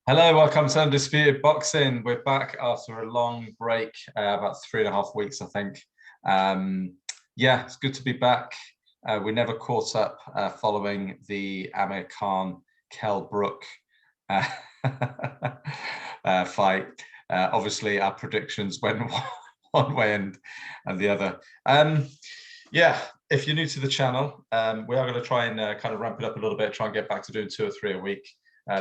Hello, welcome to Undisputed Boxing. We're back after a long break, about 3.5 weeks, I think. Yeah, it's good to be back. We never caught up following the Amir Khan Kell Brook fight. Obviously, our predictions went one way and the other. Yeah, if you're new to the channel, we are going to try and kind of ramp it up a little bit, try and get back to doing 2 or 3 a week.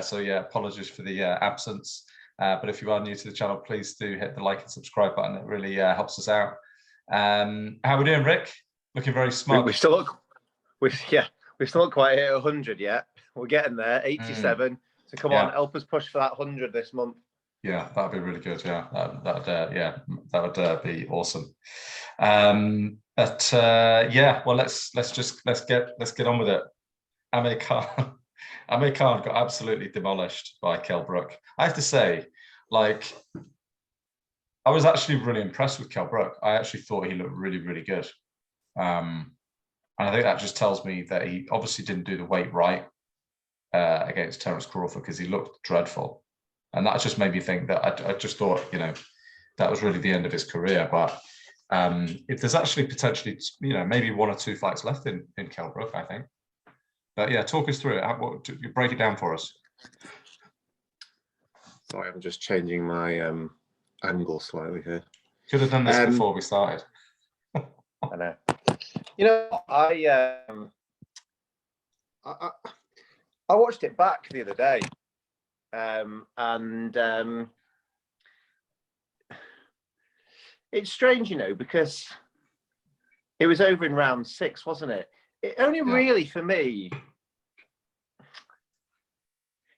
So yeah, apologies for the absence. But if you are new to the channel, please do hit the like and subscribe button. It really helps us out. How are we doing, Rick? Looking very smart. We've still not quite hit 100 yet. We're getting there, 87. So come on, help us push for that 100 this month. Yeah, that'd be really good. Yeah, that would be awesome. Yeah, well, let's get on with it. Amir Khan got absolutely demolished by Kell Brook. I have to say, like, I was actually really impressed with Kell Brook. I actually thought he looked really, really good. And I think that just tells me that he obviously didn't do the weight right against Terence Crawford because he looked dreadful. And that just made me think that I just thought, that was really the end of his career. But if there's actually potentially, maybe 1 or 2 fights left in Kell Brook, I think. But yeah, talk us through it. You break it down for us. Sorry, I'm just changing my angle slightly here. Could have done this before we started. I know. I watched it back the other day, and it's strange, because it was over in round 6, wasn't it? It only really, for me,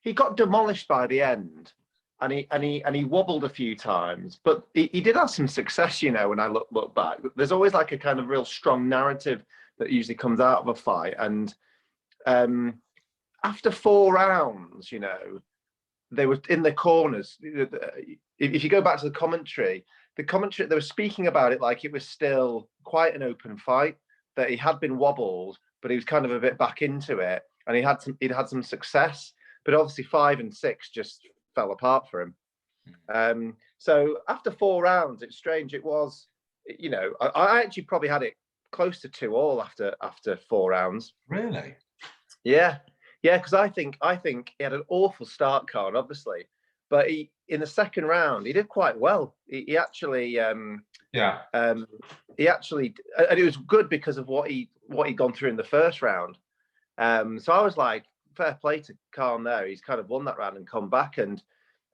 he got demolished by the end, and he wobbled a few times, but he did have some success. When I look back, there's always like a kind of real strong narrative that usually comes out of a fight, and after 4 rounds, they were in the corners. If you go back to the commentary, they were speaking about it like it was still quite an open fight, that he had been wobbled, but he was kind of a bit back into it, and he'd had some success, but obviously 5 and 6 just fell apart for him. So after 4 rounds, it's strange. It was, I actually probably had it close to 2-2 after 4 rounds. Really? Yeah, because I think he had an awful start, Khan, obviously, but in the second round he did quite well. He actually, and it was good because of what he'd gone through in the first round. So I was like, fair play to Khan there. He's kind of won that round and come back. And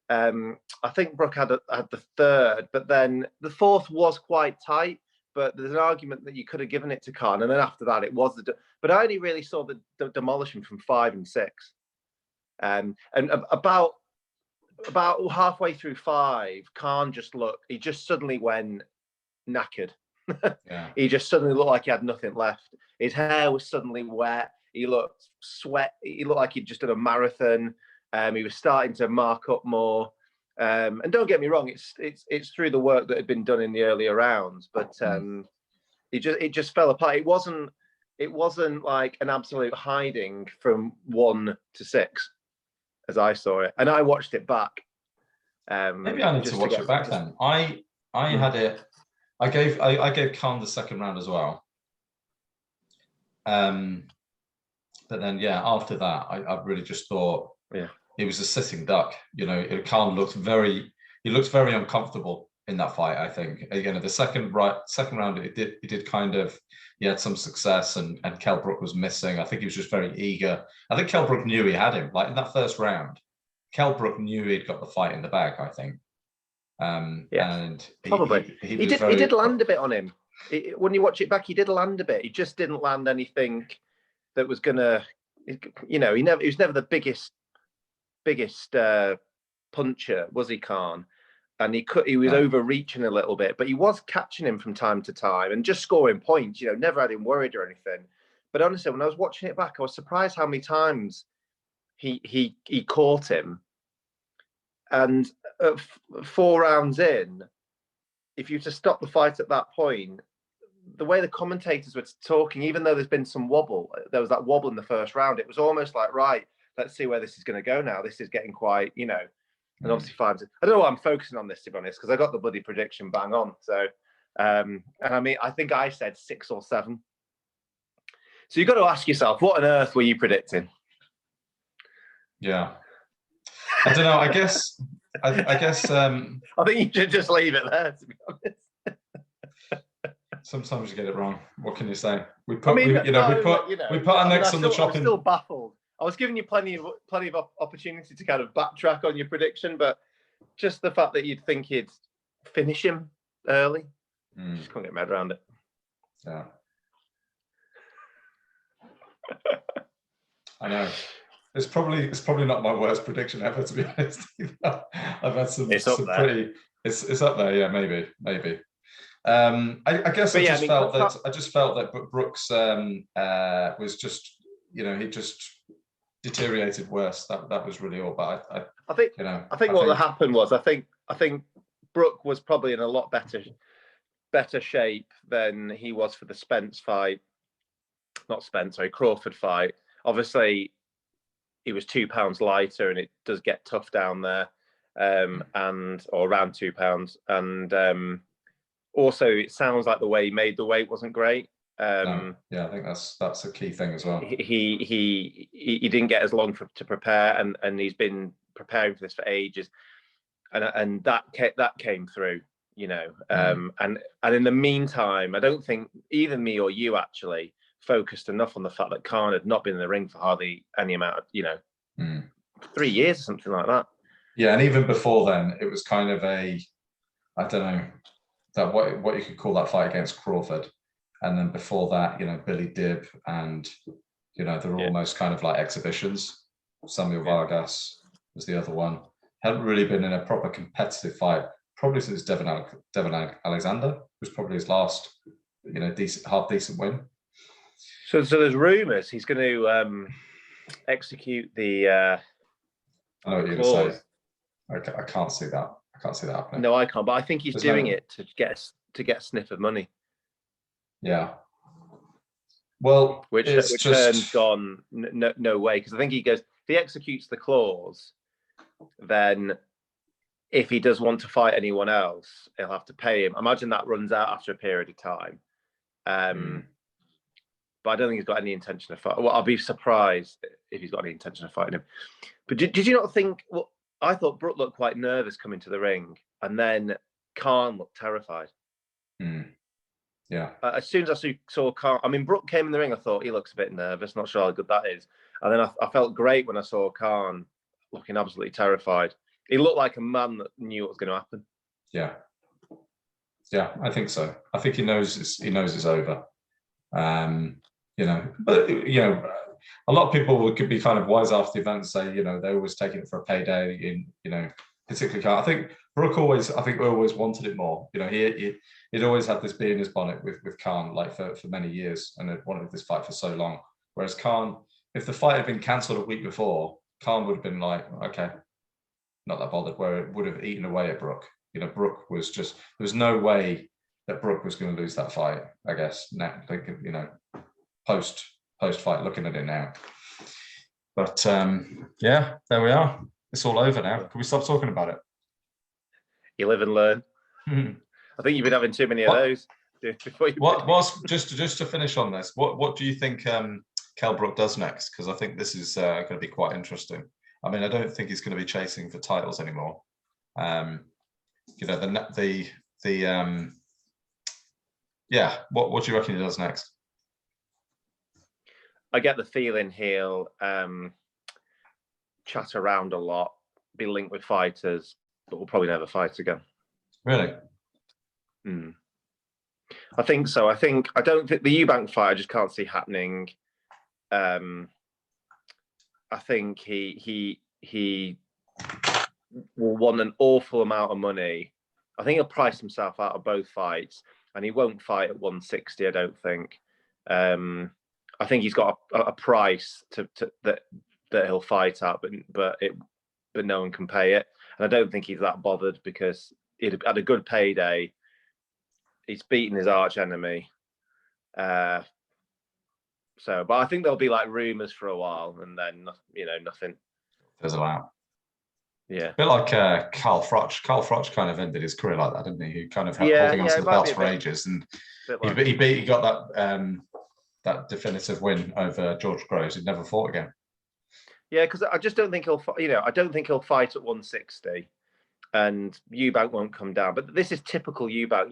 I think Brook had the third, but then the fourth was quite tight. But there's an argument that you could have given it to Khan, and then after that it was but I only really saw the demolition from 5 and 6, and about halfway through 5, Khan he just suddenly went knackered. He just suddenly looked like he had nothing left. His hair was suddenly wet. He looked He looked like he'd just done a marathon. He was starting to mark up more. And don't get me wrong, it's through the work that had been done in the earlier rounds, but it just fell apart. It wasn't like an absolute hiding from 1 to 6 as I saw it, and I watched it back. Maybe I need to watch it back then. I had it. I gave Khan the second round as well. But then after that, I really just thought he was a sitting duck. Khan looked very uncomfortable in that fight. I think the second round he did kind of, he had some success, and Kell Brook was missing. I think he was just very eager. I think Kell Brook knew he had him. Like in that first round, Kell Brook knew he'd got the fight in the bag, I think. And probably he did land a bit on him. When you watch it back, he did land a bit. He just didn't land anything that was gonna, he was never the biggest puncher, was he, Khan? And he was overreaching a little bit, but he was catching him from time to time and just scoring points. Never had him worried or anything. But honestly, when I was watching it back, I was surprised how many times he caught him. And at 4 rounds in, if you were to stop the fight at that point, the way the commentators were talking, even though there's been some wobble, there was that wobble in the first round, it was almost like, right, let's see where this is going to go now. This is getting quite, you know, and obviously I don't know what I'm focusing on this, to be honest, because I got the bloody prediction bang on. So, and I mean, I think I said 6 or 7. So you've got to ask yourself, what on earth were you predicting? Yeah. I don't know. I guess. I think you should just leave it there, to be honest. Sometimes you get it wrong. What can you say? We put our necks on the chopping. I'm still baffled. I was giving you plenty of opportunity to kind of backtrack on your prediction, but just the fact that you'd think you'd finish him early, just can't get my head around it. Yeah. I know. It's probably not my worst prediction ever, to be honest. I've had some pretty. It's up there, yeah, maybe. I guess I just felt that Brooks was just, you know, he just deteriorated worse. That was really all. But I think what happened was I think Brook was probably in a lot better shape than he was for the Crawford fight. Obviously, he was 2 pounds lighter, and it does get tough down there, or around 2 pounds. And also, it sounds like the way he made the weight wasn't great. No. Yeah, I think that's a key thing as well. He didn't get as long to prepare, and he's been preparing for this for ages, and that came through, you know. And in the meantime, I don't think either me or you actually focused enough on the fact that Khan had not been in the ring for hardly any amount of, you know, 3 years or something like that. Yeah, and even before then, it was kind of I don't know, that what you could call that fight against Crawford. And then before that, you know, Billy Dibb, and, you know, they're almost kind of like exhibitions. Samuel Vargas was the other one. Hadn't really been in a proper competitive fight probably since Devon Alexander was probably his last, you know, decent win. So there's rumours he's going to execute the. I know what you're going to say. I can't see that. I can't see that happening. No, I can't. But I think he's doing it to get a sniff of money. Yeah. Well, which turn's gone no way, because I think he goes, if he executes the clause, then if he does want to fight anyone else, he'll have to pay him. Imagine that runs out after a period of time. But I don't think he's got any intention of fighting. Well, I'll be surprised if he's got any intention of fighting him. But did you not think? Well, I thought Brook looked quite nervous coming to the ring, and then Khan looked terrified. Yeah. As soon as I saw Khan, I mean, Brook came in the ring, I thought he looks a bit nervous. Not sure how good that is. And then I felt great when I saw Khan looking absolutely terrified. He looked like a man that knew what was going to happen. Yeah. Yeah, I think so. I think he knows it's over. You know, but, you know, a lot of people could be kind of wise after the event and say, you know, they're always taking it for a payday. You know, particularly Khan. I think Brook always wanted it more. You know, he'd always had this bee in his bonnet with Khan, like for many years, and had wanted this fight for so long. Whereas Khan, if the fight had been cancelled a week before, Khan would have been like, okay, not that bothered. Where it would have eaten away at Brook. You know, Brook was just, there was no way that Brook was going to lose that fight. I guess now, you know, post fight, looking at it now. But yeah, there we are. It's all over now. Can we stop talking about it? You live and learn. I think you've been having too many of those. Just to finish on this, what do you think Kell Brook does next? Because I think this is going to be quite interesting. I mean, I don't think he's going to be chasing for titles anymore. You know, yeah. What do you reckon he does next? I get the feeling he'll chat around a lot, be linked with fighters, but will probably never fight again. Really? I think so. I don't think the Eubank fight, I just can't see happening. I think he will want an awful amount of money. I think he'll price himself out of both fights, and he won't fight at 160. I don't think. I think he's got a price that he'll fight at, but no one can pay it. And I don't think he's that bothered, because he had a good payday. He's beaten his arch enemy. So, but I think there'll be like rumours for a while, and then nothing. Fizzle out. Yeah. A bit like Carl Froch. Carl Froch kind of ended his career like that, didn't he? Who kind of holding on to the belts for ages, and he got that definitive win over George Groves. He'd never fought again. Yeah, because I just don't think he'll. I don't think he'll fight at 160, and Eubank won't come down. But this is typical Eubank.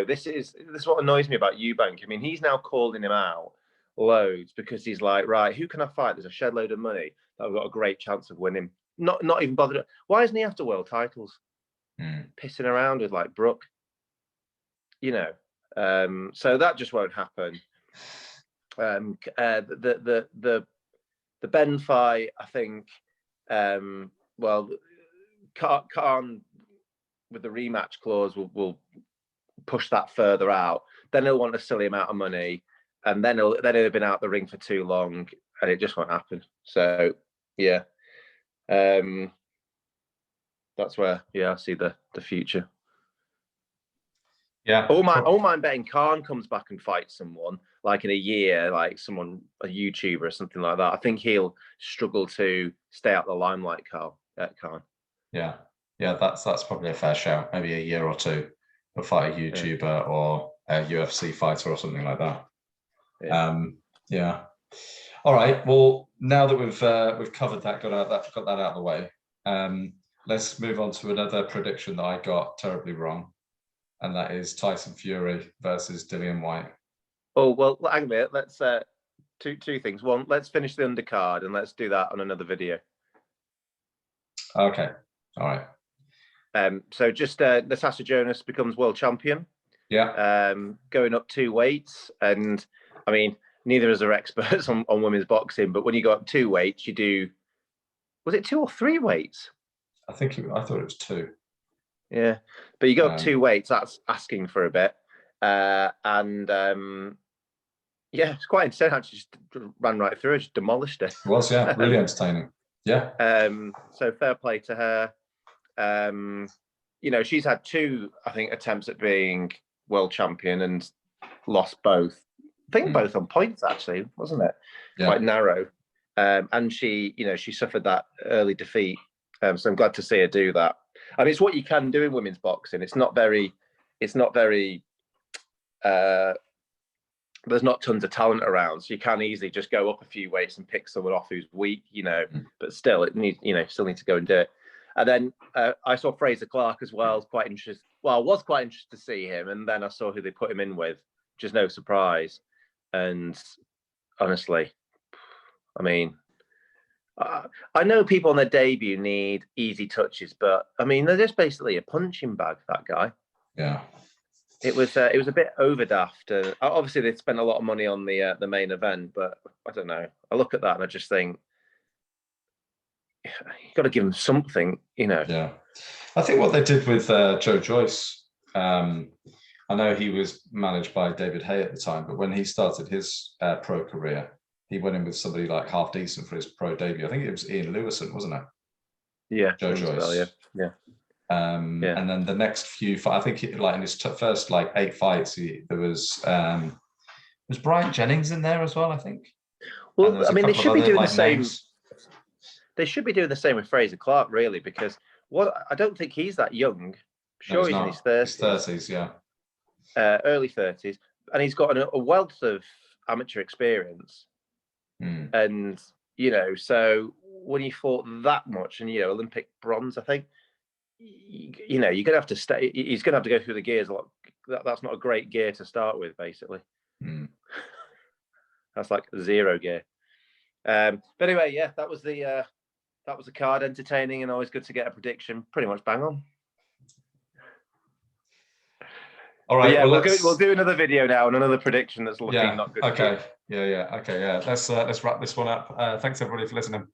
This is what annoys me about Eubank. I mean, he's now calling him out loads because he's like, right, who can I fight? There's a shed load of money that I've got a great chance of winning. Not even bothered. Why isn't he after world titles? Pissing around with like Brook. So that just won't happen. The Ben fight, I think. Khan with the rematch clause will push that further out. Then he'll want a silly amount of money, and then he'll have been out the ring for too long, and it just won't happen. So yeah. That's where I see the future. Yeah. I won't mind betting Khan comes back and fights someone like in a year, like a YouTuber or something like that. I think he'll struggle to stay out the limelight, Khan. Yeah. That's probably a fair shout. Maybe a year or two, he'll fight a YouTuber or a UFC fighter or something like that. Yeah. All right. Well, now that we've covered that, got that out of the way, let's move on to another prediction that I got terribly wrong, and that is Tyson Fury versus Dillian White. Oh well, hang a minute. Let's two things. One, let's finish the undercard, and let's do that on another video. Okay. All right. So just Natasha Jonas becomes world champion. Yeah. Going up 2 weights, and I mean, neither of us are experts on women's boxing, but when you go up 2 weights, you do. Was it 2 or 3 weights? I thought it was 2. Yeah, but you go up 2 weights. That's asking for a bit, it's quite insane. Actually, just ran right through it, just demolished it. It was, yeah, really entertaining. Yeah. So fair play to her. She's had 2, I think, attempts at being world champion and lost both. I think both on points, actually, wasn't it? Yeah. Quite narrow. And she suffered that early defeat. So I'm glad to see her do that. I mean, it's what you can do in women's boxing. It's not very. There's not tons of talent around, so you can easily just go up a few weights and pick someone off who's weak, But still, it needs, still need to go and do it. And then I saw Fraser Clark as well. I was quite interested to see him, and then I saw who they put him in with, which is no surprise. And honestly, I mean, I know people on their debut need easy touches, but I mean, they're just basically a punching bag. That guy. Yeah. It was a bit overdaft. Obviously, they spent a lot of money on the main event, but I don't know. I look at that and I just think you got to give him something, Yeah, I think what they did with Joe Joyce. I know he was managed by David Hay at the time, but when he started his pro career, he went in with somebody like half decent for his pro debut. I think it was Ian Lewison, wasn't it? Yeah, Joe Joyce. Well, yeah. And then the next few fights, I think in his first 8 fights, there was Bryant Jennings in there as well, I think. Well, I mean, they should be doing the same. They should be doing the same with Fraser Clark, really, because I don't think he's that young. Sure, he's in his 30s. His 30s, yeah. Early 30s, and he's got a wealth of amateur experience. And so when he fought that much, and Olympic bronze, I think. You're gonna have to stay. He's gonna have to go through the gears a lot. That's not a great gear to start with, basically. That's like 0 gear. But anyway, yeah, that was the card. Entertaining and always good to get a prediction. Pretty much bang on. All right. Yeah, we'll do another video now and another prediction that's looking not good. Okay. Yeah. Okay. Yeah. Let's wrap this one up. Thanks everybody for listening.